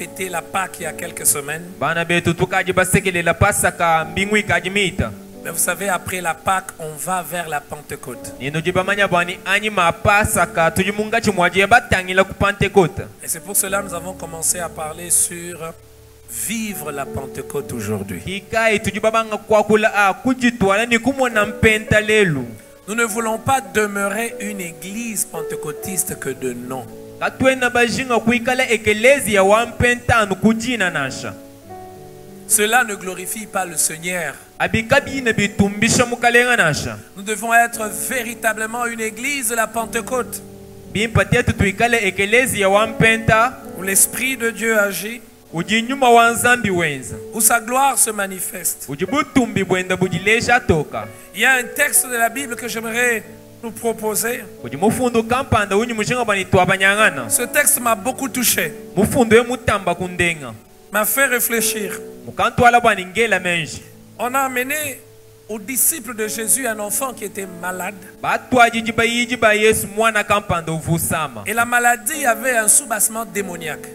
fêté la Pâque il y a quelques semaines. Mais vous savez, après la Pâque, on va vers la Pentecôte. Et c'est pour cela que nous avons commencé à parler sur vivre la Pentecôte aujourd'hui. Nous ne voulons pas demeurer une église pentecôtiste que de nom. Cela ne glorifie pas le Seigneur. Nous devons être véritablement une église de la Pentecôte, où l'Esprit de Dieu agit, où sa gloire se manifeste. Il y a un texte de la Bible que j'aimerais nous proposer. Ce texte m'a beaucoup touché, m'a fait réfléchir. On a amené aux disciples de Jésus un enfant qui était malade. Et la maladie avait un soubassement démoniaque.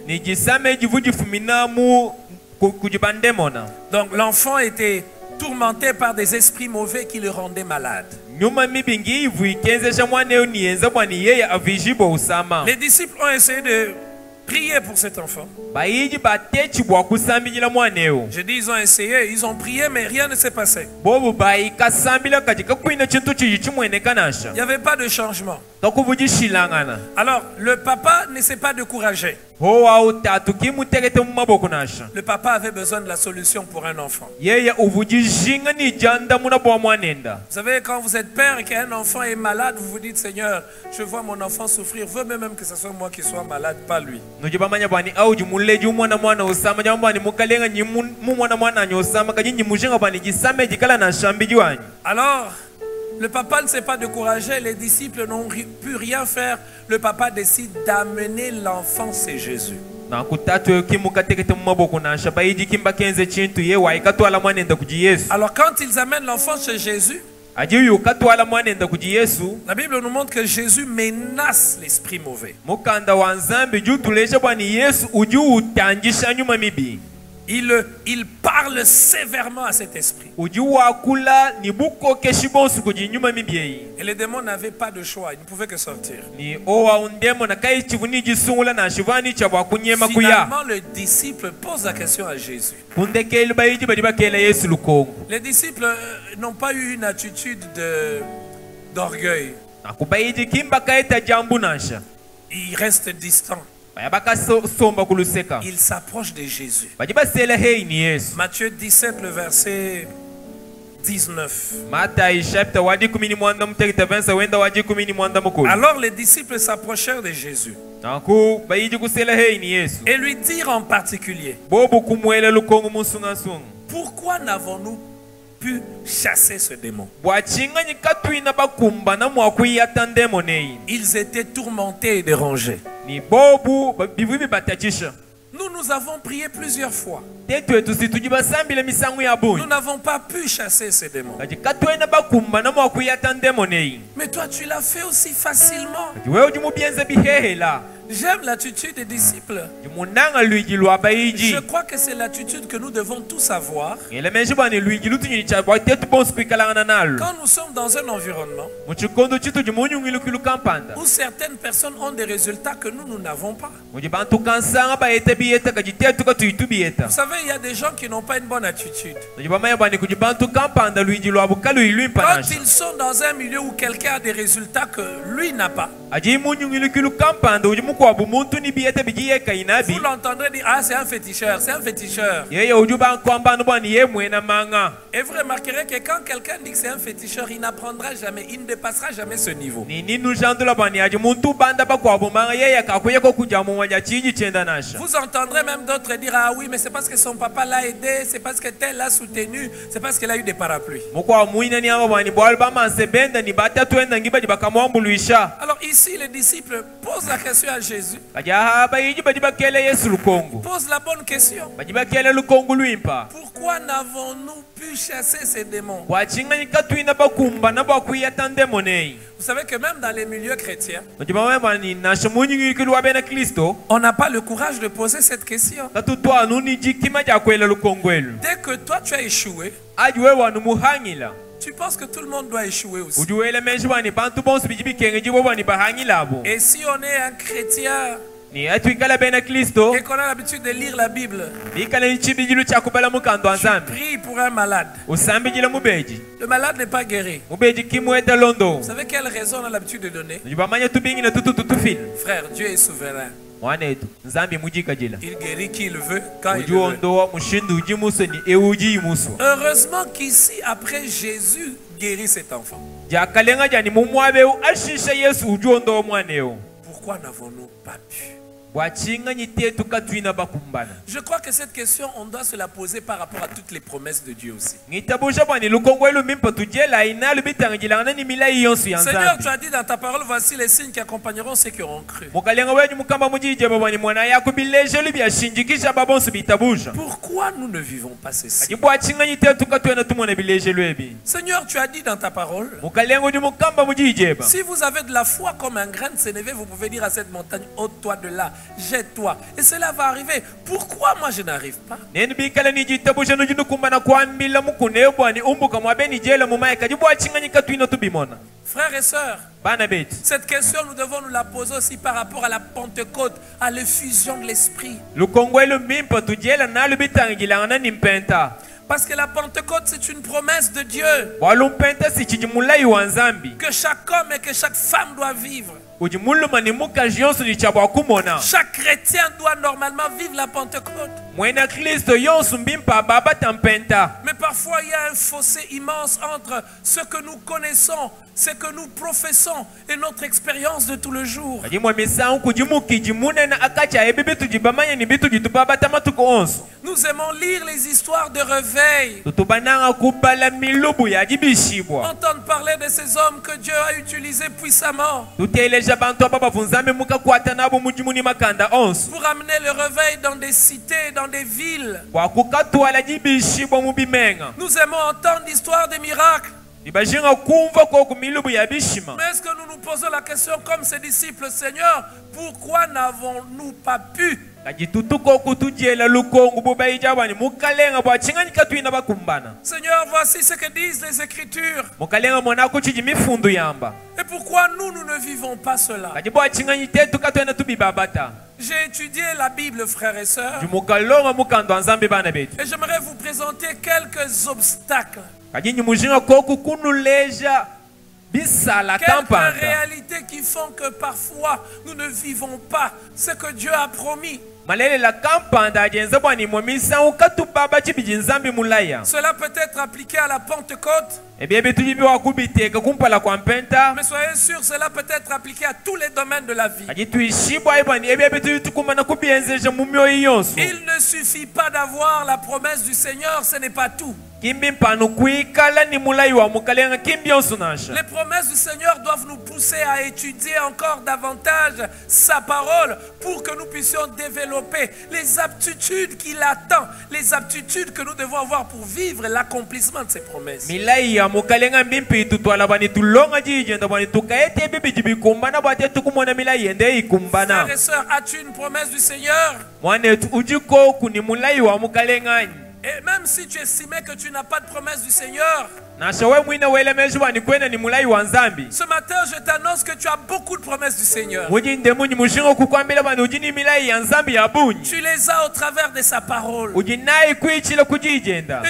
Donc l'enfant était tourmenté par des esprits mauvais qui le rendaient malade. Les disciples ont essayé de prier pour cet enfant. Je dis ils ont essayé, ils ont prié, mais rien ne s'est passé. Il n'y avait pas de changement. Alors le papa ne s'est pas découragé. Le papa avait besoin de la solution pour un enfant. Vous savez, quand vous êtes père et qu'un enfant est malade, vous vous dites, Seigneur, je vois mon enfant souffrir, veux même que ce soit moi qui sois malade, pas lui. Alors, le papa ne s'est pas découragé, les disciples n'ont pu rien faire. Le papa décide d'amener l'enfant chez Jésus. Alors quand ils amènent l'enfant chez Jésus, la Bible nous montre que Jésus menace l'esprit mauvais. Il parle sévèrement à cet esprit. Et les démons n'avaient pas de choix, ils ne pouvaient que sortir. Finalement, le disciple pose la question à Jésus. Les disciples n'ont pas eu une attitude d'orgueil. Ils restent distants. Il s'approche de Jésus. Matthieu 17, le verset 19. Alors les disciples s'approchèrent de Jésus et lui dirent en particulier, pourquoi n'avons-nous pu chasser ce démon? Ils étaient tourmentés et dérangés. Nous avons prié plusieurs fois. Nous n'avons pas pu chasser ces démons. Mais toi, tu l'as fait aussi facilement. J'aime l'attitude des disciples. Je crois que c'est l'attitude que nous devons tous avoir. Quand nous sommes dans un environnement où certaines personnes ont des résultats que nous n'avons pas. Vous savez, il y a des gens qui n'ont pas une bonne attitude. Quand ils sont dans un milieu où quelqu'un a des résultats que lui n'a pas, vous l'entendrez dire, ah, c'est un féticheur, c'est un féticheur. Et vous remarquerez que quand quelqu'un dit que c'est un féticheur, il n'apprendra jamais, il ne dépassera jamais ce niveau. Vous entendrez même d'autres dire, ah oui, mais c'est parce que son papa l'a aidé, c'est parce que tel l'a soutenu, c'est parce qu'il a eu des parapluies. Alors ici, les disciples posent la question à Jésus. Pose la bonne question. Pourquoi n'avons-nous pu chasser ces démons? Vous savez que même dans les milieux chrétiens, on n'a pas le courage de poser cette question. Dès que toi tu as échoué, tu penses que tout le monde doit échouer aussi. Et si on est un chrétien et qu'on a l'habitude de lire la Bible, tu pries pour un malade. Le malade n'est pas guéri. Vous savez quelle raison on a l'habitude de donner? Frère, Dieu est souverain. Il guérit qui il veut, quand il veut. Heureusement qu'ici, après Jésus guérit cet enfant. Pourquoi n'avons-nous pas pu? Je crois que cette question, on doit se la poser par rapport à toutes les promesses de Dieu aussi. Seigneur, tu as dit dans ta parole, voici les signes qui accompagneront ceux qui auront cru. Pourquoi nous ne vivons pas ceci? Seigneur, tu as dit dans ta parole, si vous avez de la foi comme un grain de sénévé, vous pouvez dire à cette montagne, ôte-toi de là, jette-toi. Et cela va arriver. Pourquoi moi je n'arrive pas? Frères et sœurs, cette question nous devons nous la poser aussi par rapport à la Pentecôte, à l'effusion de l'Esprit. Parce que la Pentecôte, c'est une promesse de Dieu que chaque homme et que chaque femme doit vivre. Chaque chrétien doit normalement vivre la Pentecôte. Mais parfois il y a un fossé immense entre ce que nous connaissons, ce que nous professons et notre expérience de tout le jour. Nous aimons lire les histoires de réveil, entendre parler de ces hommes que Dieu a utilisés puissamment pour amener le réveil dans des cités, dans des villes. Nous aimons entendre l'histoire des miracles. Mais est-ce que nous nous posons la question comme ces disciples, Seigneur, pourquoi n'avons-nous pas pu? Seigneur, voici ce que disent les Écritures. Et pourquoi nous ne vivons pas cela? J'ai étudié la Bible, frères et sœurs, et j'aimerais vous présenter quelques obstacles, quelques réalités qui font que parfois nous ne vivons pas ce que Dieu a promis. Cela peut être appliqué à la Pentecôte, mais soyez sûr, cela peut être appliqué à tous les domaines de la vie. Il ne suffit pas d'avoir la promesse du Seigneur, ce n'est pas tout. Les promesses du Seigneur doivent nous pousser à étudier encore davantage sa parole pour que nous puissions développer les aptitudes qu'il attend, les aptitudes que nous devons avoir pour vivre l'accomplissement de ses promesses. Frères et sœurs, as-tu une promesse du Seigneur? Et même si tu estimais que tu n'as pas de promesse du Seigneur, ce matin je t'annonce que tu as beaucoup de promesses du Seigneur. Tu les as au travers de sa parole. Et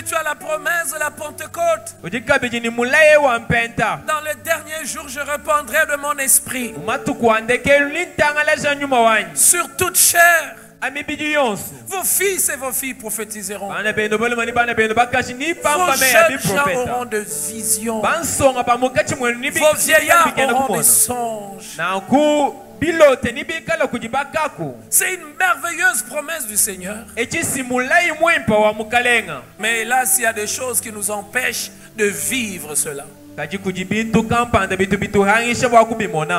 tu as la promesse de la Pentecôte. Dans le dernier jour je répandrai de mon esprit sur toute chair. Vos fils et vos filles prophétiseront. Vos jeunes gens auront de visions. Vos vieillards auront des songes. C'est une merveilleuse promesse du Seigneur. Mais là, il y a des choses qui nous empêchent de vivre cela.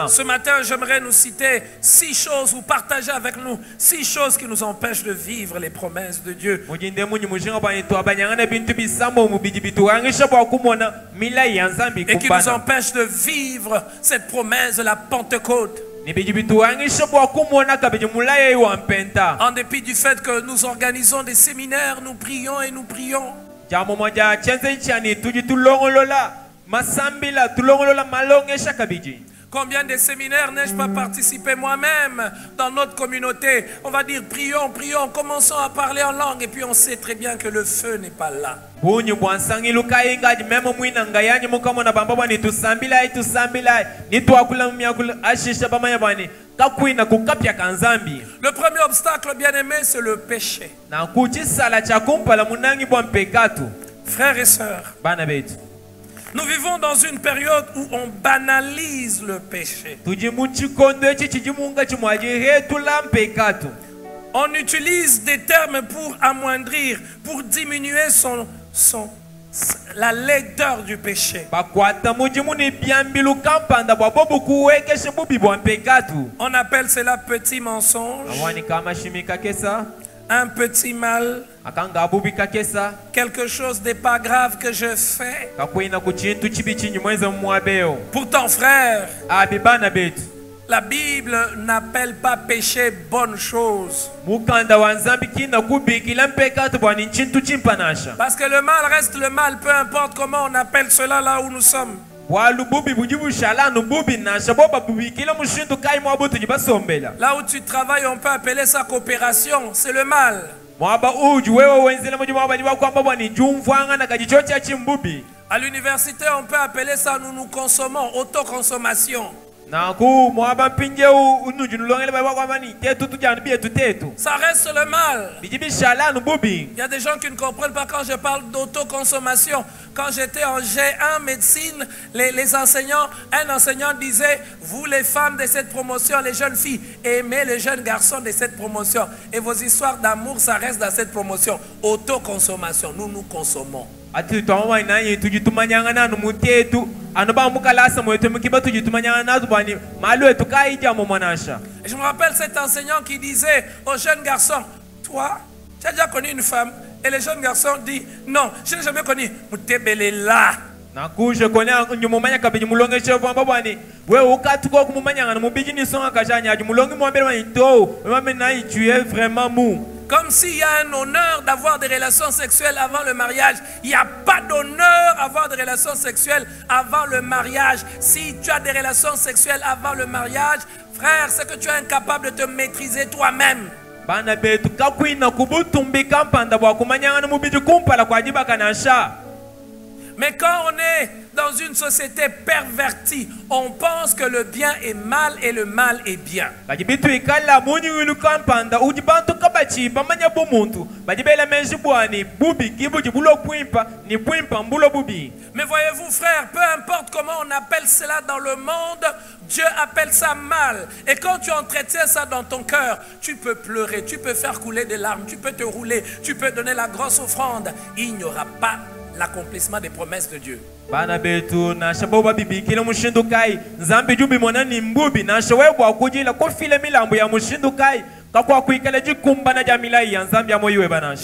Ce matin, j'aimerais nous citer 6 choses ou partager avec nous 6 choses qui nous empêchent de vivre les promesses de Dieu. Et qui nous empêchent de vivre cette promesse de la Pentecôte. En dépit du fait que nous organisons des séminaires, nous prions et nous prions. Combien de séminaires n'ai-je pas participé moi-même dans notre communauté? On va dire prions, prions, commençons à parler en langue et puis on sait très bien que le feu n'est pas là. Le premier obstacle, bien aimé, c'est le péché. Frères et sœurs, nous vivons dans une période où on banalise le péché. On utilise des termes pour amoindrir, pour diminuer la laideur du péché. On appelle cela petit mensonge, un petit mal, quelque chose de pas grave que je fais. Pourtant, frère, la Bible n'appelle pas péché bonne chose. Parce que le mal reste le mal, peu importe comment on appelle cela là où nous sommes. Là où tu travailles, on peut appeler ça coopération, c'est le mal. À l'université, on peut appeler ça nous consommons, autoconsommation. Ça reste le mal. Il y a des gens qui ne comprennent pas quand je parle d'autoconsommation. Quand j'étais en G1 médecine, les enseignants, un enseignant disait: vous les femmes de cette promotion, les jeunes filles, aimez les jeunes garçons de cette promotion. Et vos histoires d'amour, ça reste dans cette promotion. Autoconsommation, nous consommons. Et je me rappelle cet enseignant qui disait aux jeunes garçons: toi, tu as déjà connu une femme? Et les jeunes garçons disent: non, je n'ai jamais connu. Là. Tu es vraiment mou. Comme s'il y a un honneur d'avoir des relations sexuelles avant le mariage. Il n'y a pas d'honneur à avoir des relations sexuelles avant le mariage. Si tu as des relations sexuelles avant le mariage, frère, c'est que tu es incapable de te maîtriser toi-même. Mais quand on est dans une société pervertie, on pense que le bien est mal et le mal est bien. Mais voyez-vous, frère, peu importe comment on appelle cela dans le monde, Dieu appelle ça mal. Et quand tu entretiens ça dans ton cœur, tu peux pleurer, tu peux faire couler des larmes, tu peux te rouler, tu peux donner la grosse offrande. Il n'y aura pas l'accomplissement des promesses de Dieu.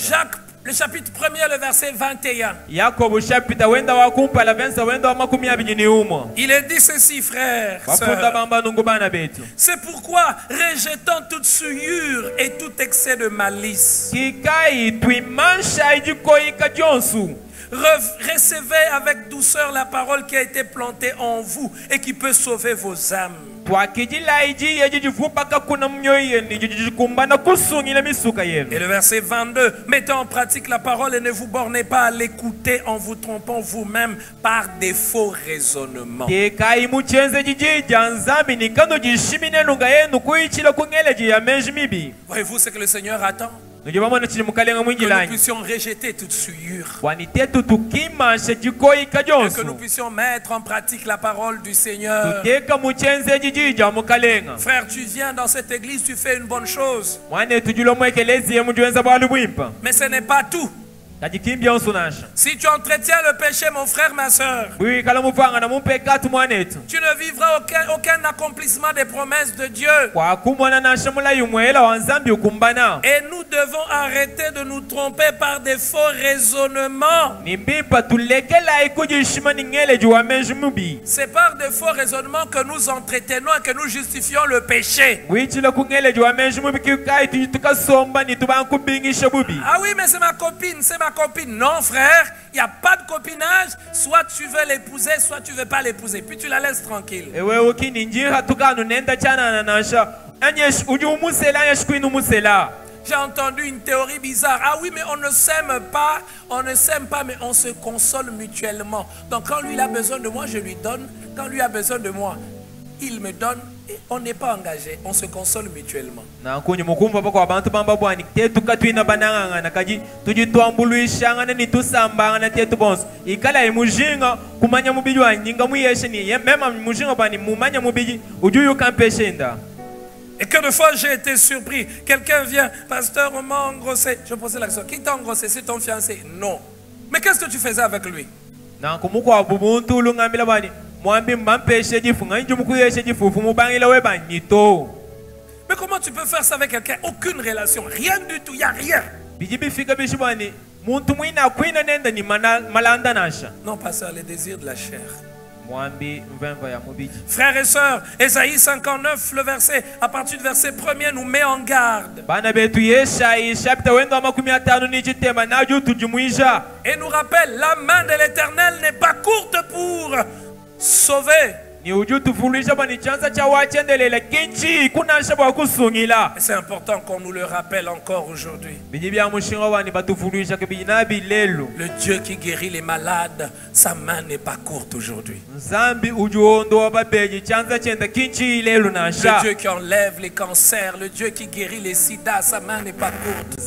Jacques, le chapitre 1er, le verset 21. Il est dit ceci, frère. C'est pourquoi, rejetant toute souillure et tout excès de malice, recevez avec douceur la parole qui a été plantée en vous et qui peut sauver vos âmes. Et le verset 22, mettez en pratique la parole et ne vous bornez pas à l'écouter en vous trompant vous-même par des faux raisonnements. Voyez-vous ce que le Seigneur attend? Que nous puissions rejeter toute souillure. Et que nous puissions mettre en pratique la parole du Seigneur. Frère, tu viens dans cette église, tu fais une bonne chose. Mais ce n'est pas tout. Si tu entretiens le péché, mon frère, ma soeur, tu ne vivras aucun accomplissement des promesses de Dieu. Et nous devons arrêter de nous tromper par des faux raisonnements. C'est par des faux raisonnements que nous entretenons et que nous justifions le péché. Ah oui, mais c'est ma copine, c'est ma copine. Non, frère, il n'y a pas de copinage. Soit tu veux l'épouser, soit tu ne veux pas l'épouser. Puis tu la laisses tranquille. J'ai entendu une théorie bizarre. Ah oui, mais on ne s'aime pas, mais on se console mutuellement. Donc quand lui il a besoin de moi, je lui donne. Quand lui a besoin de moi, il me donne. Et on n'est pas engagé, on se console mutuellement. Et que de fois j'ai été surpris. Quelqu'un vient, pasteur, on m'a engrossé. Je posais la question, qui t'a engrossé? C'est ton fiancé? Non. Mais qu'est-ce que tu faisais avec lui? Mais comment tu peux faire ça avec quelqu'un? Aucune relation, rien du tout, il n'y a rien. Non, pasteur, les désirs de la chair. Frères et sœurs, Ésaïe 59, le verset, à partir du verset 1er, nous met en garde. Et nous rappelle, la main de l'Éternel n'est pas courte pour sauver. C'est important qu'on nous le rappelle encore aujourd'hui. Le Dieu qui guérit les malades, sa main n'est pas courte aujourd'hui. Le Dieu qui enlève les cancers, le Dieu qui guérit les sida, sa main n'est pas courte.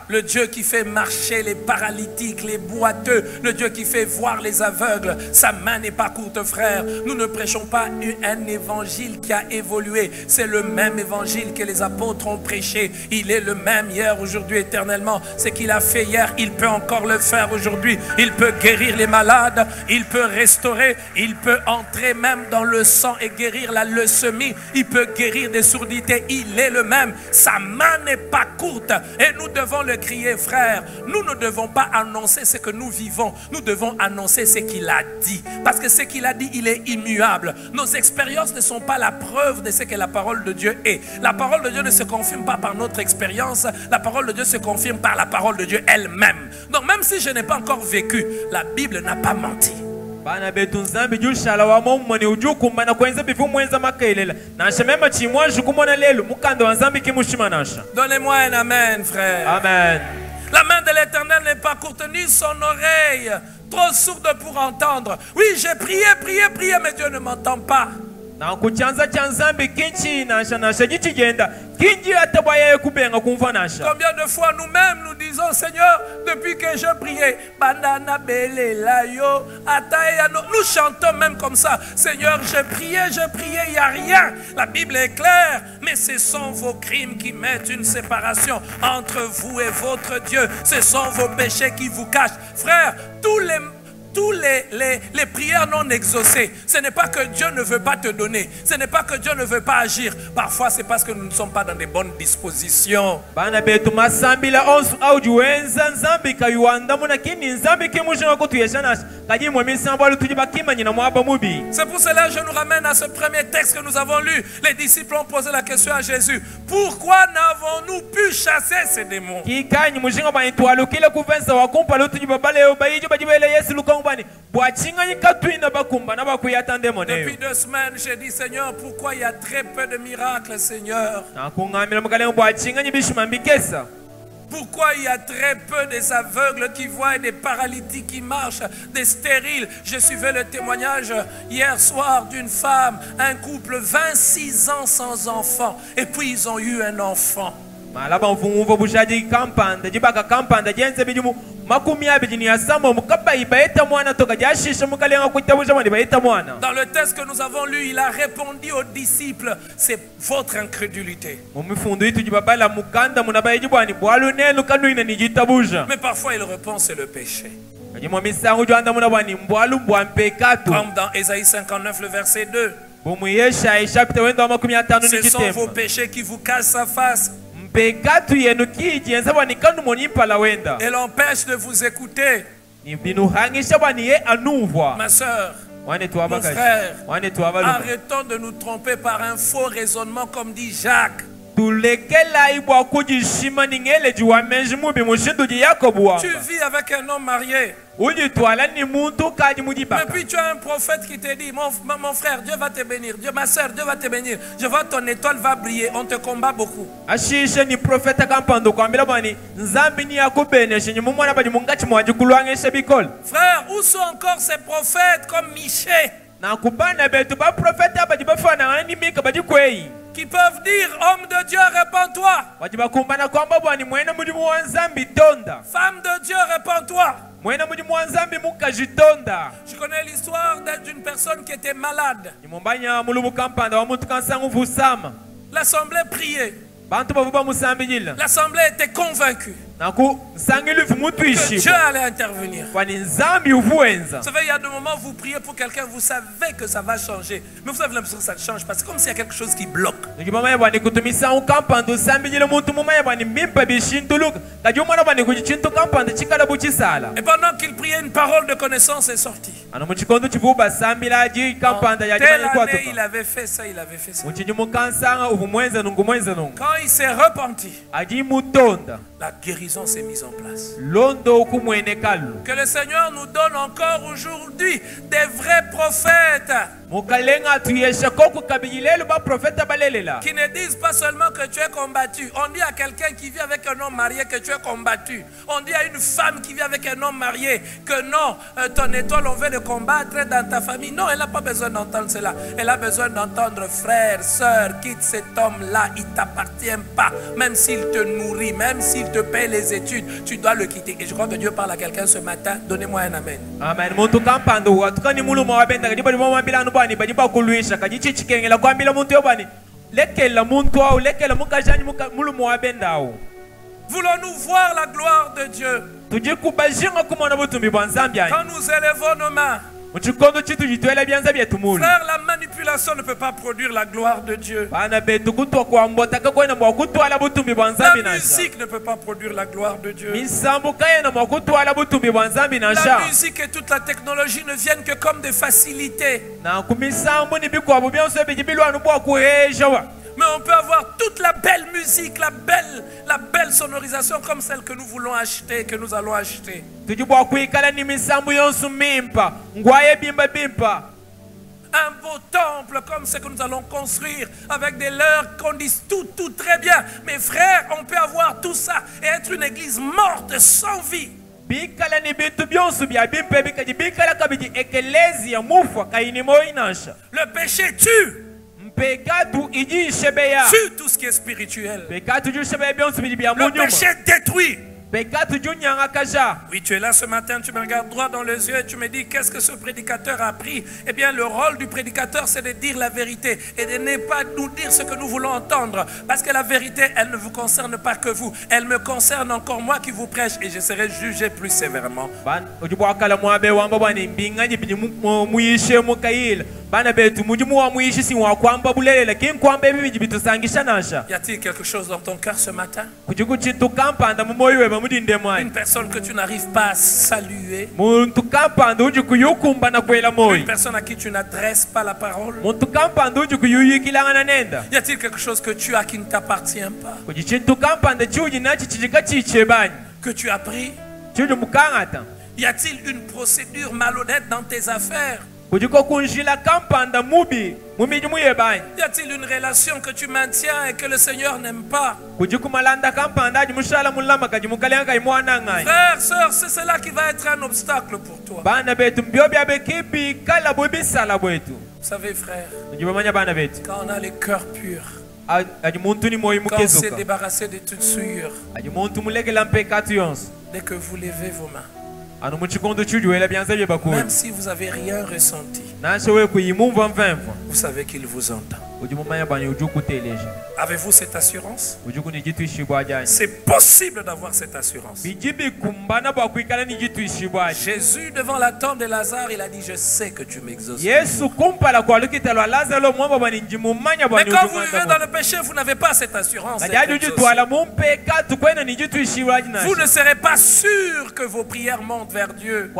Le Dieu qui fait marcher les paralytiques, les boiteux, le Dieu qui fait voir les aveugles, sa main n'est pas courte, frère. Nous ne prêchons pas un évangile qui a évolué. C'est le même évangile que les apôtres ont prêché. Il est le même hier, aujourd'hui, éternellement. Ce qu'il a fait hier, il peut encore le faire aujourd'hui. Il peut guérir les malades, il peut restaurer, il peut entrer même dans le sang et guérir la leucémie. Il peut guérir des sourdités. Il est le même. Sa main n'est pas courte. Et nous devons le crier, frère. Nous ne devons pas annoncer ce que nous vivons. Nous devons annoncer ce qu'il a dit. Parce que ce qu'il a dit, il est immuable. Nos expériences ne sont pas la preuve de ce que la parole de Dieu est. La parole de Dieu ne se confirme pas par notre expérience. La parole de Dieu se confirme par la parole de Dieu elle-même. Donc même si je n'ai pas encore vécu, la Bible n'a pas menti. Donnez-moi un amen, frère. Amen. La main de l'Éternel n'est pas courte, ni son oreille trop sourde pour entendre. Oui, j'ai prié, mais Dieu ne m'entend pas. Combien de fois nous-mêmes nous disons, Seigneur, depuis que je priais, nous chantons même comme ça, Seigneur, je priais, il n'y a rien. La Bible est claire, mais ce sont vos crimes qui mettent une séparation entre vous et votre Dieu. Ce sont vos péchés qui vous cachent. Frère, tous les prières non exaucées, ce n'est pas que Dieu ne veut pas te donner, ce n'est pas que Dieu ne veut pas agir. Parfois c'est parce que nous ne sommes pas dans des bonnes dispositions. C'est pour cela que je nous ramène à ce premier texte que nous avons lu. Les disciples ont posé la question à Jésus: pourquoi n'avons-nous pu chasser ces démons? Depuis 2 semaines, j'ai dit, Seigneur, pourquoi il y a très peu de miracles, Seigneur? Pourquoi il y a très peu des aveugles qui voient, des paralytiques qui marchent, des stériles? Je suivais le témoignage hier soir d'une femme, un couple 26 ans sans enfant, et puis ils ont eu un enfant. malaba mfunguvo bushadi kampanda jibaka kampanda jenze bijumu makumi abiri ni asamo mukaba ibaeta mwana toka jashisha mukalenga kutabusha mwana ibaeta mwana. Dans le texte que nous avons lu, il a répondu aux disciples, c'est votre incrédulité. Mumifundu itu jibabala mukanda munabaye jibwani bwalu nenu kanuina ni jitabusha. Mais parfois il répond c'est le péché. Comme dans Ésaïe 59 le verset 2. Ce sont vos péchés qui vous cassent sa face. Et l'empêche de vous écouter. Ma soeur, mon frère, arrêtons de nous tromper par un faux raisonnement comme dit Jacques. Tu vis avec un homme marié. Mais puis tu as un prophète qui te dit, mon frère, Dieu va te bénir. Dieu, ma soeur, Dieu va te bénir. Je vois ton étoile va briller. On te combat beaucoup. Frère, où sont encore ces prophètes comme Michée qui peuvent dire, homme de Dieu, répands-toi. Femme de Dieu, répands-toi. Je connais l'histoire d'une personne qui était malade. L'assemblée priait. L'assemblée était convaincue que Dieu allait intervenir. Vous savez, il y a des moments où vous priez pour quelqu'un, vous savez que ça va changer. Mais vous avez l'impression que ça ne change pas. C'est comme s'il y a quelque chose qui bloque. Et pendant qu'il priait, une parole de connaissance est sortie. Telle année, il avait fait ça, il avait fait ça. Quand il s'est repenti, la guérison s'est mise en place. Que le Seigneur nous donne encore aujourd'hui des vrais prophètes qui ne disent pas seulement que tu es combattu. On dit à quelqu'un qui vit avec un homme marié que tu es combattu. On dit à une femme qui vit avec un homme marié que non, ton étoile, on veut le combattre dans ta famille. Non, elle n'a pas besoin d'entendre cela. Elle a besoin d'entendre, frère, soeur, quitte cet homme-là, il ne t'appartient pas. Même s'il te nourrit, même s'il te paye les études, tu dois le quitter. Et je crois que Dieu parle à quelqu'un ce matin. Donnez-moi un amen. Amen. Voulons-nous voir la gloire de Dieu? Quand nous élevons nos mains, frère, la manipulation ne peut pas produire la gloire de Dieu. La musique ne peut pas produire la gloire de Dieu. La musique et toute la technologie ne viennent que comme des facilités. Mais on peut avoir toute la belle musique, la belle sonorisation comme celle que nous voulons acheter, que nous allons acheter. Un beau temple comme ce que nous allons construire avec des leurs qu'on dise tout très bien. Mais frère, on peut avoir tout ça et être une église morte sans vie. Le péché tue. Tue tout ce qui est spirituel. Le péché détruit. Oui, tu es là ce matin, tu me regardes droit dans les yeux et tu me dis qu'est-ce que ce prédicateur a appris? Eh bien, le rôle du prédicateur, c'est de dire la vérité et de ne pas nous dire ce que nous voulons entendre. Parce que la vérité, elle ne vous concerne pas que vous. Elle me concerne encore moi qui vous prêche et je serai jugé plus sévèrement. Y a-t-il quelque chose dans ton cœur ce matin? Une personne que tu n'arrives pas à saluer? Une personne à qui tu n'adresses pas la parole? Y a-t-il quelque chose que tu as qui ne t'appartient pas? Que tu as pris? Y a-t-il une procédure malhonnête dans tes affaires? Y a-t-il une relation que tu maintiens et que le Seigneur n'aime pas? Frère, sœur, c'est cela qui va être un obstacle pour toi. Vous savez, frère, quand on a les cœurs purs, Quand c'est débarrassé de toute souillure, dès que vous levez vos mains, même si vous n'avez rien ressenti, vous savez qu'il vous entend. Avez-vous cette assurance? C'est possible d'avoir cette assurance. Jésus, devant la tombe de Lazare, il a dit: je sais que tu m'exauces. Mais quand vous vivez dans le péché, vous n'avez pas cette assurance. Vous ne serez pas sûr que vos prières montent vers Dieu.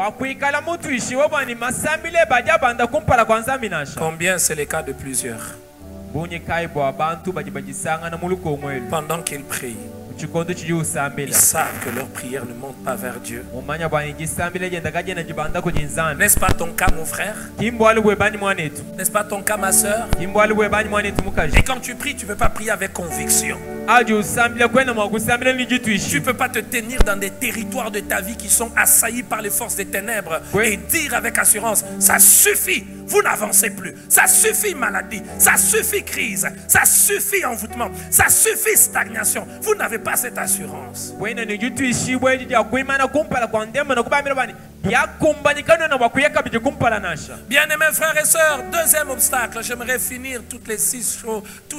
Combien c'est le cas de plusieurs? Pendant qu'ils prient, ils savent que leur prière ne monte pas vers Dieu. N'est-ce pas ton cas, mon frère? N'est-ce pas ton cas, ma soeur? Et quand tu pries, tu ne peux pas prier avec conviction. Tu ne peux pas te tenir dans des territoires de ta vie qui sont assaillis par les forces des ténèbres et dire avec assurance: ça suffit, vous n'avancez plus. Ça suffit maladie, ça suffit crise, ça suffit envoûtement, ça suffit stagnation. Vous n'avez pas cette assurance. Bien-aimés frères et sœurs, deuxième obstacle. J'aimerais finir tous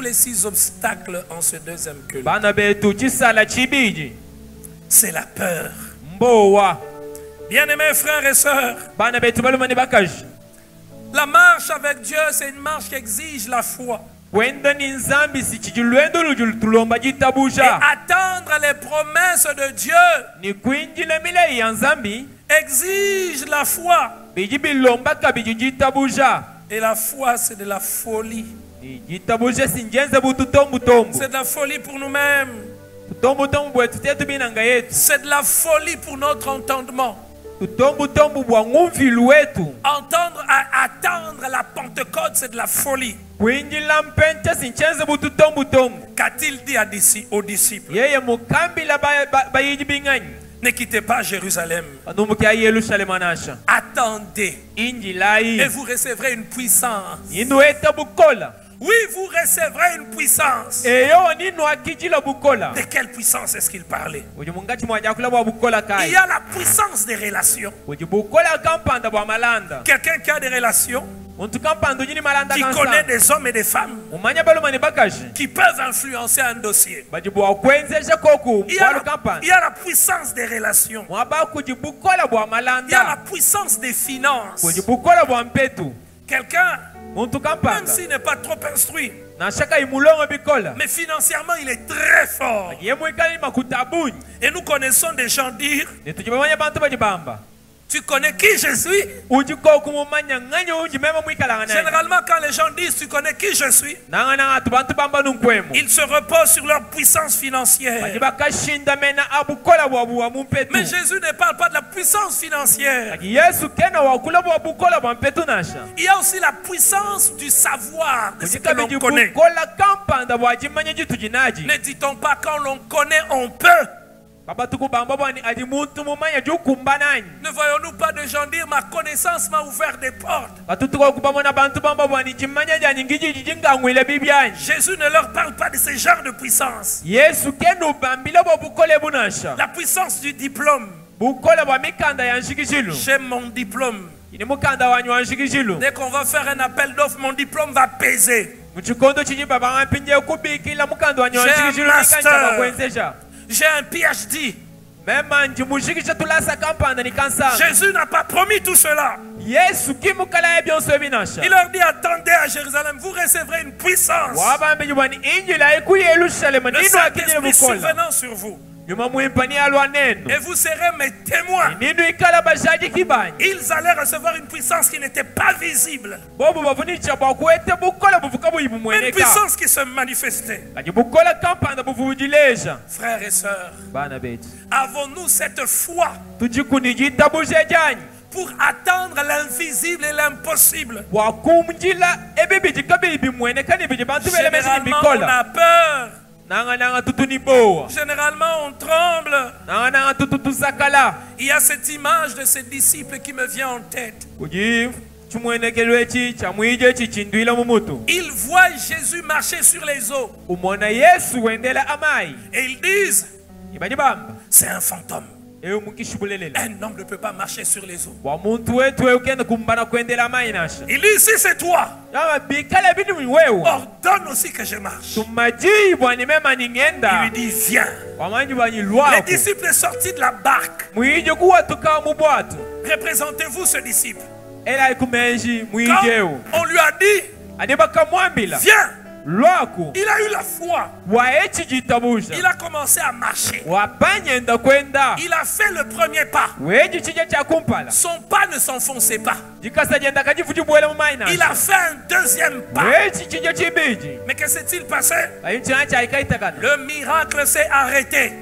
les 6 obstacles en ce deuxième culte. C'est la peur. Bien-aimés frères et sœurs, la marche avec Dieu, c'est une marche qui exige la foi. Et attendre les promesses de Dieu exige la foi. Et la foi, c'est de la folie. C'est de la folie pour nous-mêmes. C'est de la folie pour notre entendement. Attendre la Pentecôte, c'est de la folie. Qu'a-t-il dit aux disciples? Ne quittez pas Jérusalem. Attendez. Et vous recevrez une puissance. Oui, vous recevrez une puissance. De quelle puissance est-ce qu'il parlait? Il y a la puissance des relations. Quelqu'un qui a des relations, qui connaît des hommes et des femmes, qui peuvent influencer un dossier. Il y a la puissance des relations. Il y a la puissance des finances. Quelqu'un, même s'il n'est pas trop instruit, mais financièrement il est très fort. Et nous connaissons des gens dire: tu connais qui je suis? Généralement, quand les gens disent tu connais qui je suis, ils se reposent sur leur puissance financière. Mais Jésus ne parle pas de la puissance financière. Il y a aussi la puissance du savoir, de ce que l'on connaît. Ne dit-on pas quand l'on connaît, on peut? Ne voyons-nous pas de gens dire: ma connaissance m'a ouvert des portes? Jésus ne leur parle pas de ce genre de puissance. La puissance du diplôme. J'ai mon diplôme. Dès qu'on va faire un appel d'offres, mon diplôme va peser. J'ai un master. J'ai un PhD. Jésus n'a pas promis tout cela. Il leur dit: attendez à Jérusalem, vous recevrez une puissance. Le Saint-Esprit survenant sur vous. Et vous serez mes témoins. Ils allaient recevoir une puissance qui n'était pas visible. Une puissance qui se manifestait. Frères et sœurs, avons-nous cette foi pour attendre l'invisible et l'impossible? Généralement, on a peur. Généralement, on tremble. Il y a cette image de ces disciples qui me vient en tête. Ils voient Jésus marcher sur les eaux. Et ils disent, c'est un fantôme. Un homme ne peut pas marcher sur les eaux. Il dit, si c'est toi, ordonne aussi que je marche. Il lui dit, viens. Les disciples sont sortis de la barque. Représentez-vous ce disciple. Quand on lui a dit, viens. Il a eu la foi. Il a commencé à marcher. Il a fait le premier pas. Son pas ne s'enfonçait pas. Il a fait un deuxième pas. Mais que s'est-il passé? Le miracle s'est arrêté.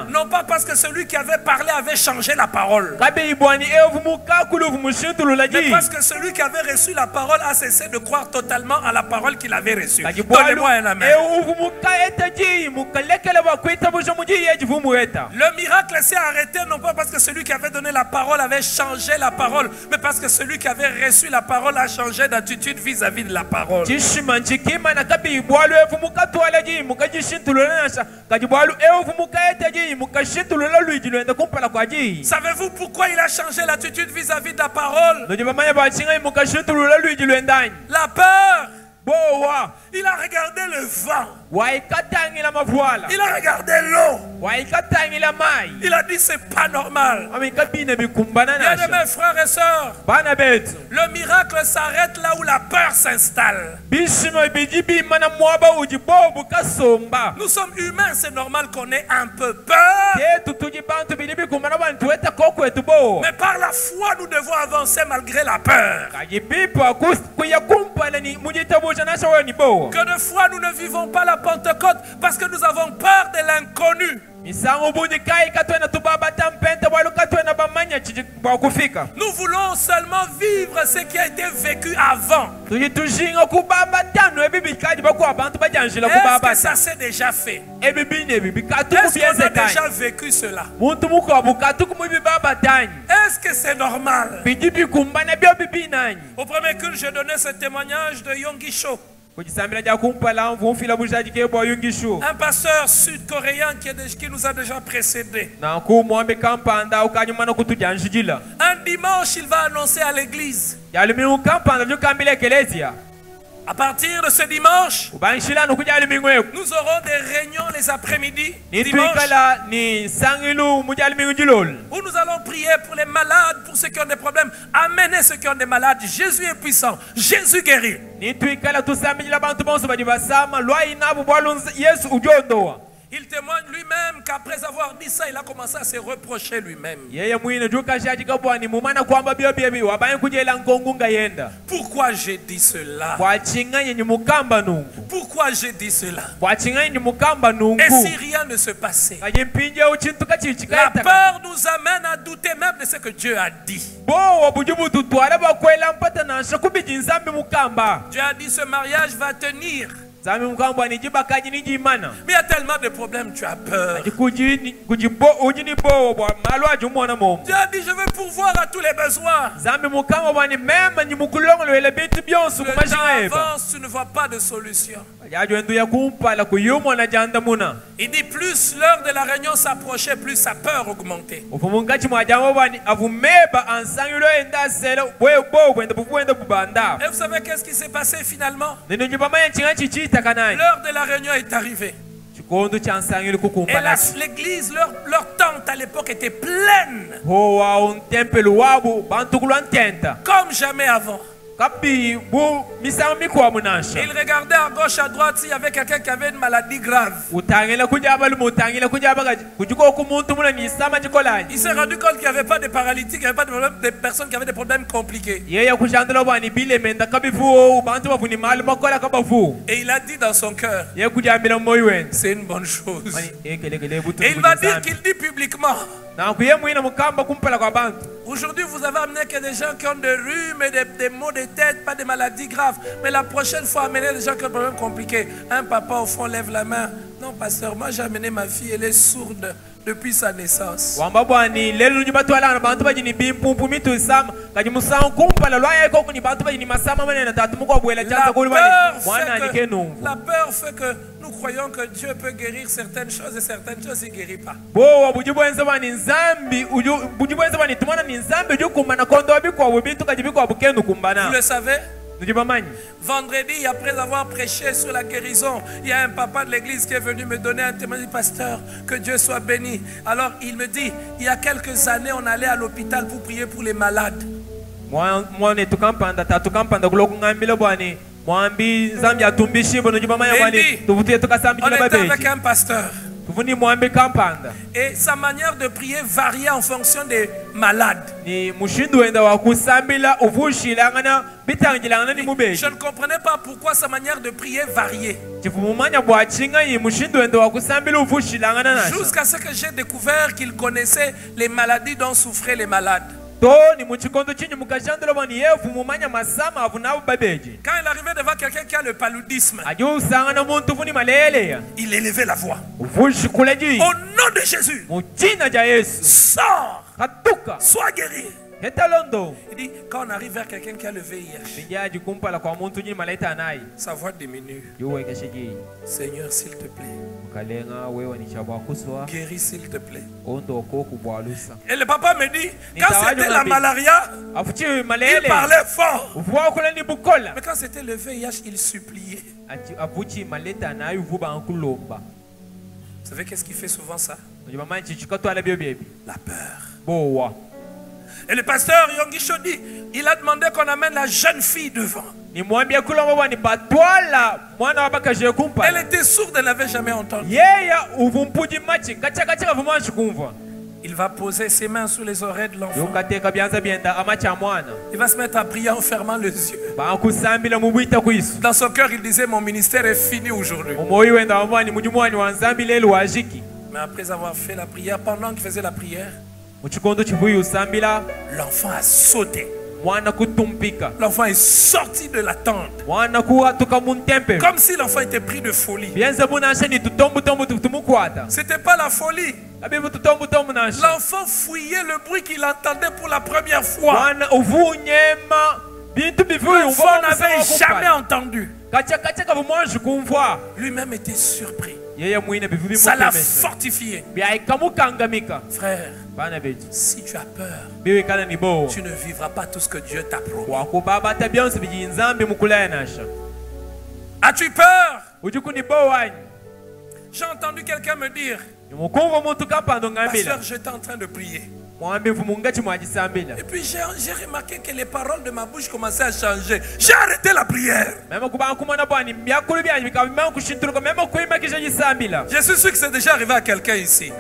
Non pas parce que celui qui avait parlé avait changé la parole, mais parce que celui qui avait reçu la parole a cessé de croire totalement à la parole qu'il avait reçue. Donnez-moi un amen. Le miracle s'est arrêté non pas parce que celui qui avait donné la parole avait changé la parole, mais parce que celui qui avait reçu la parole a changé d'attitude vis-à-vis de la parole. Savez-vous pourquoi il a changé l'attitude vis-à-vis de la parole? La peur. Il a regardé le vent. Il a regardé l'eau. Il a dit c'est pas normal. Bien-aimés frères et sœurs, le miracle s'arrête là où la peur s'installe. Nous sommes humains, c'est normal qu'on ait un peu peur. Mais par la foi, nous devons avancer malgré la peur. Que de fois nous ne vivons pas la Pentecôte parce que nous avons peur de l'inconnu. Nous voulons seulement vivre ce qui a été vécu avant. Est-ce que ça s'est déjà fait? Est-ce qu'on a déjà vécu cela? Est-ce que c'est normal? Au premier culte, j'ai donné ce témoignage de Yonggi Cho, un pasteur sud-coréen qui nous a déjà précédés. Un dimanche, il va annoncer à l'église. À partir de ce dimanche, nous aurons des réunions les après-midi, dimanche, où nous allons prier pour les malades, pour ceux qui ont des problèmes. Amenez ceux qui ont des malades. Jésus est puissant. Jésus guérit. Il témoigne lui-même qu'après avoir dit ça, il a commencé à se reprocher lui-même. Pourquoi j'ai dit cela? Pourquoi j'ai dit cela? Et si rien ne se passait? La peur nous amène à douter même de ce que Dieu a dit. Dieu a dit ce mariage va tenir. Mais il y a tellement de problèmes, tu as peur. Dieu a dit je veux pourvoir à tous les besoins. Le temps avance, tu ne vois pas de solution. Il dit plus l'heure de la réunion s'approchait, plus sa peur augmentait. Et vous savez qu'est-ce qui s'est passé finalement? L'heure de la réunion est arrivée. Et l'église, leur tente à l'époque était pleine. Comme jamais avant. Il regardait à gauche, à droite s'il y avait quelqu'un qui avait une maladie grave. Il s'est rendu compte qu'il n'y avait pas de paralytiques, il n'y avait pas de personnes qui avaient des problèmes compliqués. Et il a dit dans son cœur, c'est une bonne chose. Et il va dire qu'il dit publiquement, Aujourd'hui, vous avez amené que des gens qui ont des rhumes et des maux de tête, pas des maladies graves. Mais la prochaine fois, amenez des gens qui ont des problèmes compliqués. Un papa au fond lève la main. Non, pasteur, moi j'ai amené ma fille, elle est sourde depuis sa naissance. La peur fait que nous croyons que Dieu peut guérir certaines choses et certaines choses il ne guérit pas. Vous le savez? Vendredi, après avoir prêché sur la guérison, il y a un papa de l'église qui est venu me donner un témoignage. Pasteur, que Dieu soit béni. Alors il me dit, il y a quelques années, on allait à l'hôpital pour prier pour les malades. Il dit, on était avec un pasteur. Et sa manière de prier variait en fonction des malades. Je ne comprenais pas pourquoi sa manière de prier variait. Jusqu'à ce que j'ai découvert qu'il connaissait les maladies dont souffraient les malades. Quand il arrivait devant quelqu'un qui a le paludisme, il élevait la voix. Au nom de Jésus, sors, sois guéri. Il dit, quand on arrive vers quelqu'un qui a le VIH, sa voix diminue. Seigneur, s'il te plaît, guéris s'il te plaît. Et le papa me dit, quand c'était la malaria, il parlait fort. Mais quand c'était le VIH, il suppliait. Vous savez qu'est-ce qui fait souvent ça? La peur. Et le pasteur Yonggi Chodi, il a demandé qu'on amène la jeune fille devant. Elle était sourde, elle n'avait jamais entendu. Il va poser ses mains sous les oreilles de l'enfant. Il va se mettre à prier en fermant les yeux. Dans son cœur, il disait, mon ministère est fini aujourd'hui. Mais après avoir fait la prière, pendant qu'il faisait la prière, l'enfant a sauté. L'enfant est sorti de la tente. Comme si l'enfant était pris de folie. C'était pas la folie. L'enfant fouillait le bruit qu'il entendait pour la première fois. L'enfant n'avait jamais entendu. Lui-même était surpris. Ça l'a fortifié. Frère, si tu as peur, tu ne vivras pas tout ce que Dieu t'a promis. As-tu peur? J'ai entendu quelqu'un me dire, pasteur, j'étais en train de prier. Et puis j'ai remarqué que les paroles de ma bouche commençaient à changer. J'ai arrêté la prière. Je suis sûr que c'est déjà arrivé à quelqu'un ici.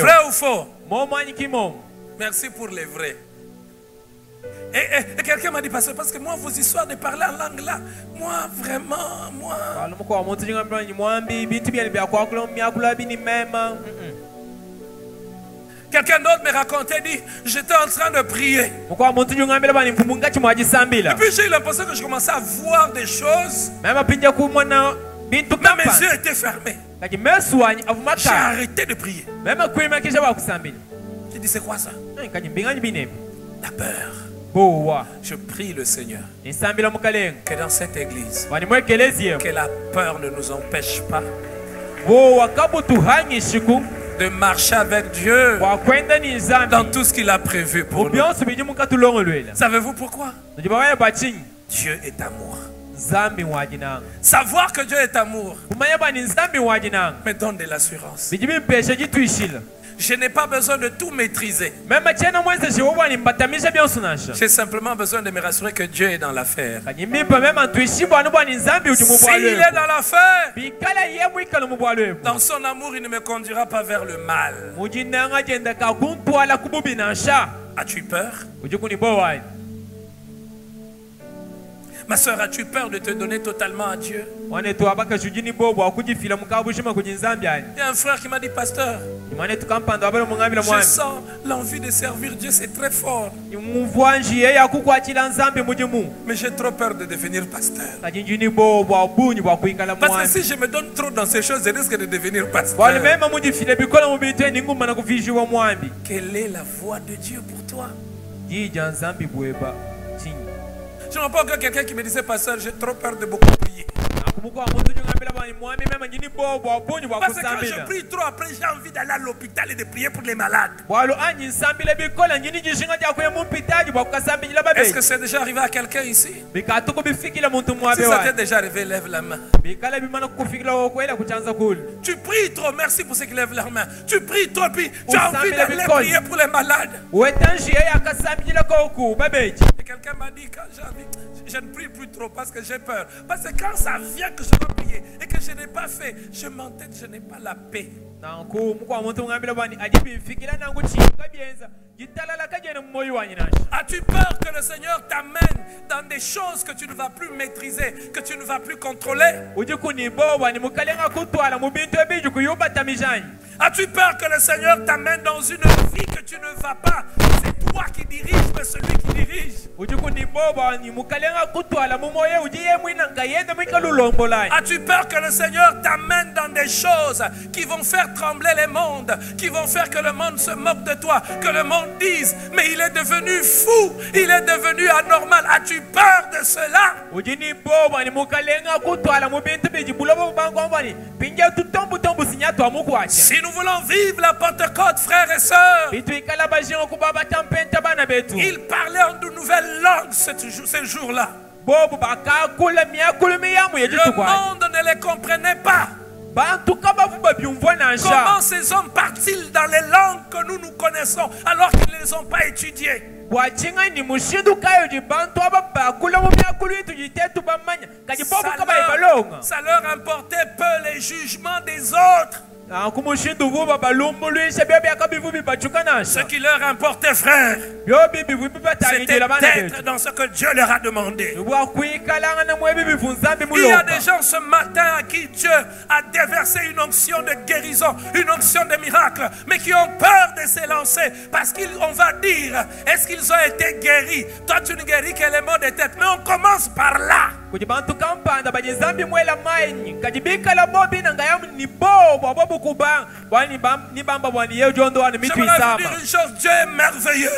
Vrai ou faux? Merci pour les vrais. Et quelqu'un m'a dit, pasteur, parce que moi, vos histoires de parler en langue là, moi, vraiment, moi. Quelqu'un d'autre me racontait, dit, j'étais en train de prier. Et puis j'ai eu l'impression que je commençais à voir des choses. Mais mes yeux étaient fermés. J'ai arrêté de prier. J'ai dit, c'est quoi ça? La peur. Je prie le Seigneur que dans cette église, que la peur ne nous empêche pas de marcher avec Dieu dans tout ce qu'il a prévu pour nous. Savez-vous pourquoi? Dieu est amour. Savoir que Dieu est amour me donne de l'assurance. Je n'ai pas besoin de tout maîtriser. J'ai simplement besoin de me rassurer que Dieu est dans l'affaire. S'il est dans l'affaire, dans son amour, il ne me conduira pas vers le mal. As-tu peur? Ma soeur, as-tu peur de te donner totalement à Dieu? Il y a un frère qui m'a dit, pasteur, je sens l'envie de servir Dieu, c'est très fort. Mais j'ai trop peur de devenir pasteur. Parce que si je me donne trop dans ces choses, je risque de devenir pasteur. Quelle est la voix de Dieu pour toi? Je n'ai pas encore quelqu'un qui me disait, pasteur, j'ai trop peur de beaucoup prier. Parce que quand je prie trop, après j'ai envie d'aller à l'hôpital et de prier pour les malades. Est-ce que c'est déjà arrivé à quelqu'un ici? Si ça t'est déjà arrivé, lève la main. Tu pries trop, merci pour ceux qui lèvent leur main. Tu pries trop, puis tu as envie d'aller prier pour les malades. Et quelqu'un m'a dit, quand j'ai envie, je ne prie plus trop parce que j'ai peur. Parce que quand ça vient que je dois prier et que je n'ai pas fait, je m'entête, je n'ai pas la paix. As-tu peur que le Seigneur t'amène dans des choses que tu ne vas plus maîtriser, que tu ne vas plus contrôler? As-tu peur que le Seigneur t'amène dans une vie que tu ne vas pas? C'est toi qui diriges, mais celui qui dirige. As-tu peur que le Seigneur t'amène dans des choses qui vont faire trembler les mondes, qui vont faire que le monde se moque de toi, que le monde dise, mais il est devenu fou, il est devenu anormal? As-tu peur de cela? Si nous voulons vivre la Pentecôte, frères et sœurs, il parlait en de nouvelles langues ce jour-là. Le monde ne les comprenait pas. Comment ces hommes partent-ils dans les langues que nous connaissons alors qu'ils ne les ont pas étudiées? Ça leur importait peu les jugements des autres. Ce qui leur importait, frère, c'était d'être dans ce que Dieu leur a demandé. Il y a des gens ce matin à qui Dieu a déversé une onction de guérison, une onction de miracle, mais qui ont peur de s'élancer parce qu'on va dire, est-ce qu'ils ont été guéris? Toi tu ne guéris que les maux de tête, mais on commence par là. Je voudrais dire une chose, Dieu est merveilleux.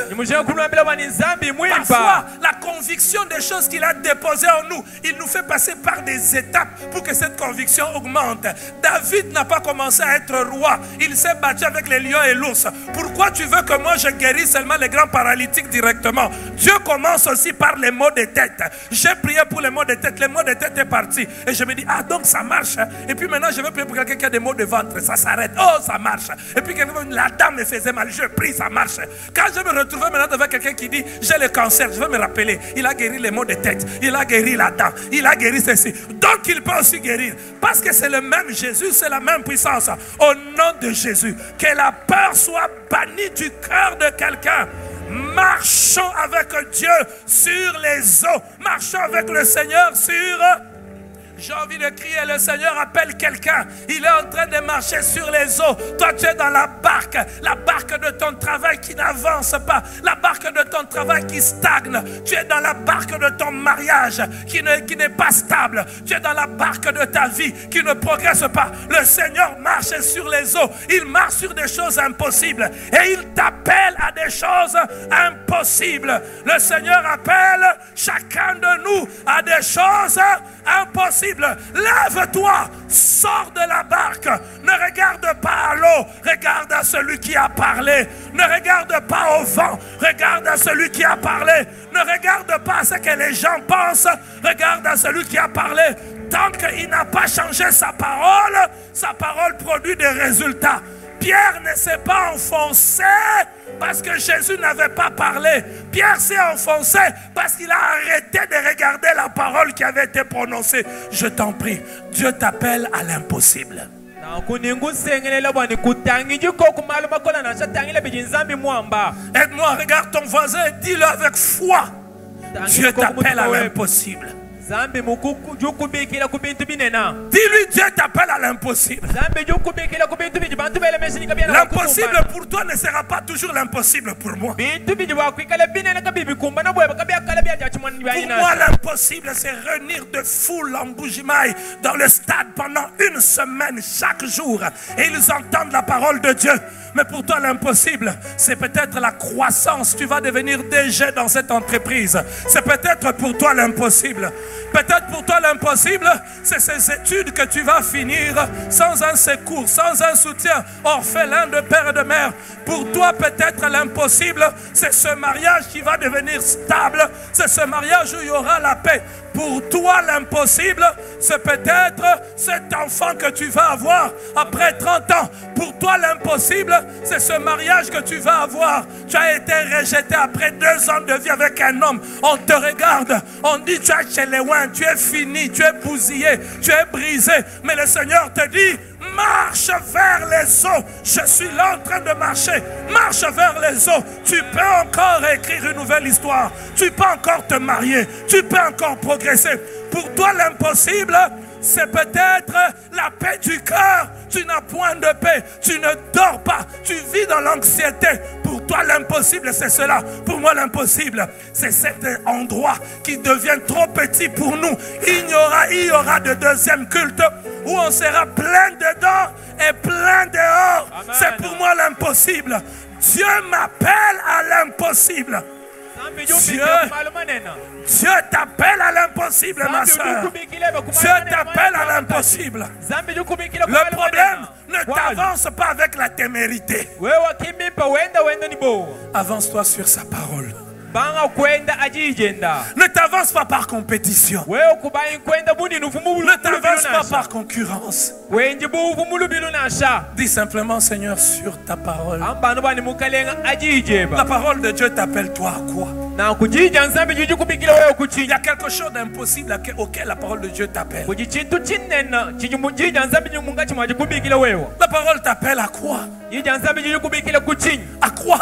Parfois, la conviction des choses qu'il a déposées en nous, il nous fait passer par des étapes pour que cette conviction augmente. David n'a pas commencé à être roi, il s'est battu avec les lions et l'ours. Pourquoi tu veux que moi je guérisse seulement les grands paralytiques directement? Dieu commence aussi par les maux de tête. J'ai prié pour les maux de tête, les maux de tête est parti. Et je me dis, ah donc ça marche. Et puis maintenant je vais prier pour quelqu'un qui a des maux de ventre, ça s'arrête. Oh ça marche. Et puis la dame me faisait mal, je prie, ça marche. Quand je me retrouvais maintenant devant quelqu'un qui dit, j'ai le cancer, je vais me rappeler, il a guéri les maux de tête, il a guéri la dent, il a guéri ceci. Donc il peut aussi guérir. Parce que c'est le même Jésus, c'est la même puissance. Au nom de Jésus, que la peur soit bannie du cœur de quelqu'un. Marchons avec Dieu sur les eaux. Marchons avec le Seigneur sur... J'ai envie de crier, le Seigneur appelle quelqu'un. Il est en train de marcher sur les eaux. Toi, tu es dans la barque de ton travail qui n'avance pas, la barque de ton travail qui stagne. Tu es dans la barque de ton mariage qui n'est pas stable. Tu es dans la barque de ta vie qui ne progresse pas. Le Seigneur marche sur les eaux. Il marche sur des choses impossibles et il t'appelle à des choses impossibles. Le Seigneur appelle chacun de nous à des choses impossibles. Lève-toi, sors de la barque, ne regarde pas à l'eau, regarde à celui qui a parlé. Ne regarde pas au vent, regarde à celui qui a parlé. Ne regarde pas à ce que les gens pensent, regarde à celui qui a parlé. Tant qu'il n'a pas changé sa parole produit des résultats. Pierre ne s'est pas enfoncé parce que Jésus n'avait pas parlé. Pierre s'est enfoncé parce qu'il a arrêté de regarder la parole qui avait été prononcée. Je t'en prie, Dieu t'appelle à l'impossible. Aide-moi, regarde ton voisin et dis-le avec foi. Dieu t'appelle à l'impossible. Dis-lui, Dieu t'appelle à l'impossible. L'impossible pour toi ne sera pas toujours l'impossible pour moi. Pour moi, l'impossible, c'est réunir de foules en Bujimaï dans le stade pendant une semaine, chaque jour. Et ils entendent la parole de Dieu. Mais pour toi, l'impossible, c'est peut-être la croissance. Tu vas devenir DG dans cette entreprise. C'est peut-être pour toi l'impossible. Peut-être pour toi, l'impossible, c'est ces études que tu vas finir sans un secours, sans un soutien, orphelin de père et de mère. Pour toi, peut-être l'impossible, c'est ce mariage qui va devenir stable. C'est ce mariage où il y aura la paix. Pour toi, l'impossible, c'est peut-être cet enfant que tu vas avoir après 30 ans. Pour toi, l'impossible, c'est ce mariage que tu vas avoir. Tu as été rejeté après 2 ans de vie avec un homme. On te regarde, on dit tu es chez les ouins, tu es fini, tu es bousillé, tu es brisé. Mais le Seigneur te dit, marche vers les eaux. Je suis là en train de marcher. Marche vers les eaux. Tu peux encore écrire une nouvelle histoire. Tu peux encore te marier. Tu peux encore progresser. Pour toi, l'impossible, c'est peut-être la paix du cœur. Tu n'as point de paix. Tu ne dors pas. Tu vis dans l'anxiété. Pour toi, l'impossible, c'est cela. Pour moi, l'impossible, c'est cet endroit qui devient trop petit pour nous. Il y aura de deuxième culte où on sera plein dedans et plein dehors. C'est pour moi l'impossible. Dieu m'appelle à l'impossible. Dieu t'appelle à l'impossible, ma soeur. Dieu t'appelle à l'impossible. Le problème, ne t'avance pas avec la témérité. Avance-toi sur sa parole. Ne t'avance pas par compétition. Ne t'avance pas par concurrence. Dis simplement, Seigneur, sur ta parole. La parole de Dieu t'appelle toi à quoi? Il y a quelque chose d'impossible auquel la parole de Dieu t'appelle. La parole t'appelle à quoi? À quoi?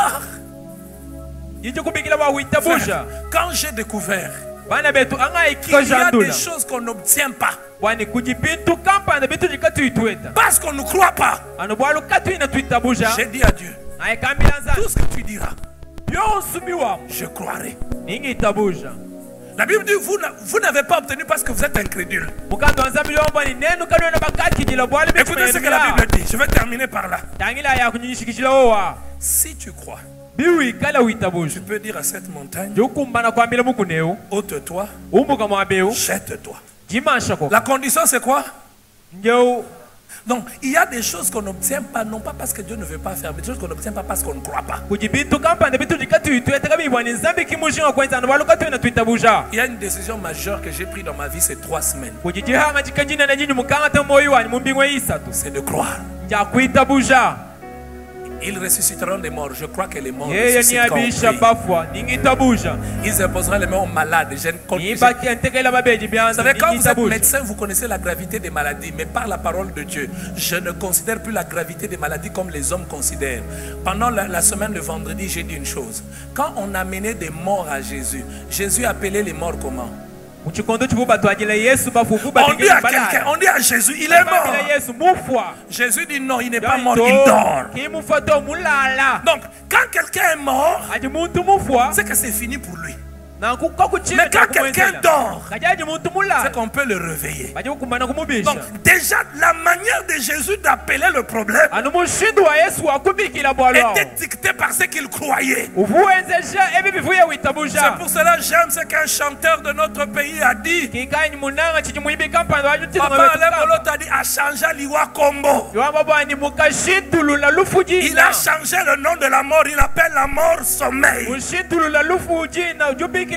Quand j'ai découvert qu'il y a des choses qu'on n'obtient pas parce qu'on ne croit pas, j'ai dit à Dieu, tout ce que tu diras, je croirai. La Bible dit, vous n'avez pas obtenu parce que vous êtes incrédule. Écoutez ce que la Bible dit. Je vais terminer par là. Si tu crois, tu peux dire à cette montagne, ôte-toi, jette-toi. La condition, c'est quoi? Donc, il y a des choses qu'on n'obtient pas, non pas parce que Dieu ne veut pas faire, mais des choses qu'on n'obtient pas parce qu'on ne croit pas. Il y a une décision majeure que j'ai prise dans ma vie ces 3 semaines. C'est de croire. Ils ressusciteront des morts. Je crois que les morts ressusciteront. Ils imposeront les mains aux malades. Vous savez, quand vous êtes médecin, vous connaissez la gravité des maladies. Mais par la parole de Dieu, je ne considère plus la gravité des maladies comme les hommes considèrent. Pendant la semaine de vendredi, j'ai dit une chose. Quand on amenait des morts à Jésus, Jésus appelait les morts comment? On dit à quelqu'un, on dit à Jésus, il est mort. Jésus dit non, il n'est pas mort, il dort. Donc, quand quelqu'un est mort, c'est que c'est fini pour lui. Mais quand quelqu'un dort, c'est qu'on peut le réveiller. Donc déjà, la manière de Jésus d'appeler le problème était dictée par ce qu'il croyait. C'est pour cela que j'aime ce qu'un chanteur de notre pays a dit. Papa Alemolo a dit, a changé l'Iwa Combo. Il a changé le nom de la mort, il appelle la mort sommeil. Et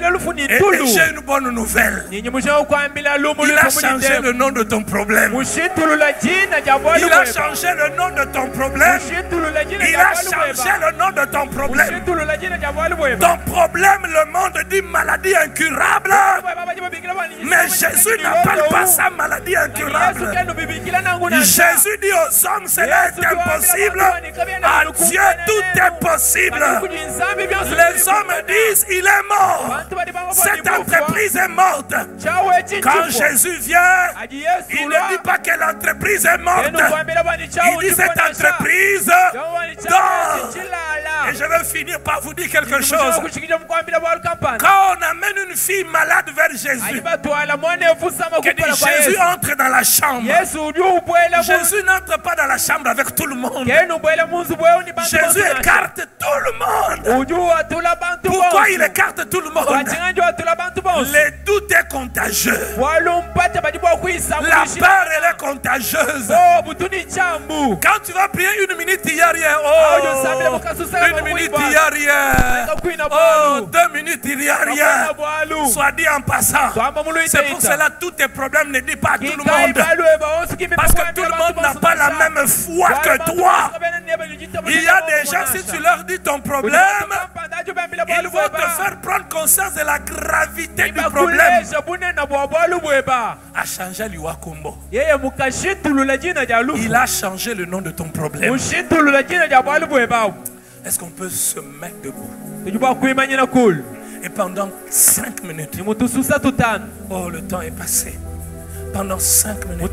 j'ai une bonne nouvelle. Il a changé le nom de ton problème. Il a changé le nom de ton problème. Il a changé le nom de ton problème. Ton problème, le monde dit maladie incurable. Mais Jésus n'appelle pas ça maladie incurable. Jésus dit aux hommes, cela est impossible. À Dieu, tout est possible. Les hommes disent, il est mort. Cette entreprise est morte. Quand Jésus vient, il ne dit pas que l'entreprise est morte. Il dit cette entreprise dort. Et je vais finir par vous dire quelque chose. Quand on amène une fille malade vers Jésus, que dit Jésus entre dans la chambre. Jésus n'entre pas dans la chambre avec tout le monde. Jésus écarte tout le monde. Pourquoi il écarte tout le monde? Le doute est contagieux. La peur, elle est contagieuse. Quand tu vas prier une minute, il n'y a rien. Oh, une minute, il n'y a rien. Oh, 2 minutes, il n'y a rien. Soit dit en passant. C'est pour cela tous tes problèmes ne disent pas à tout le monde. Parce que tout le monde n'a pas la même foi que toi. Il y a des gens, si tu leur dis ton problème, ils vont te faire prendre conscience de la gravité du problème. A changé l'Iwakumbo. Il a changé le nom de ton problème. Est-ce qu'on peut se mettre debout? Et pendant 5 minutes, oh, le temps est passé. Pendant 5 minutes,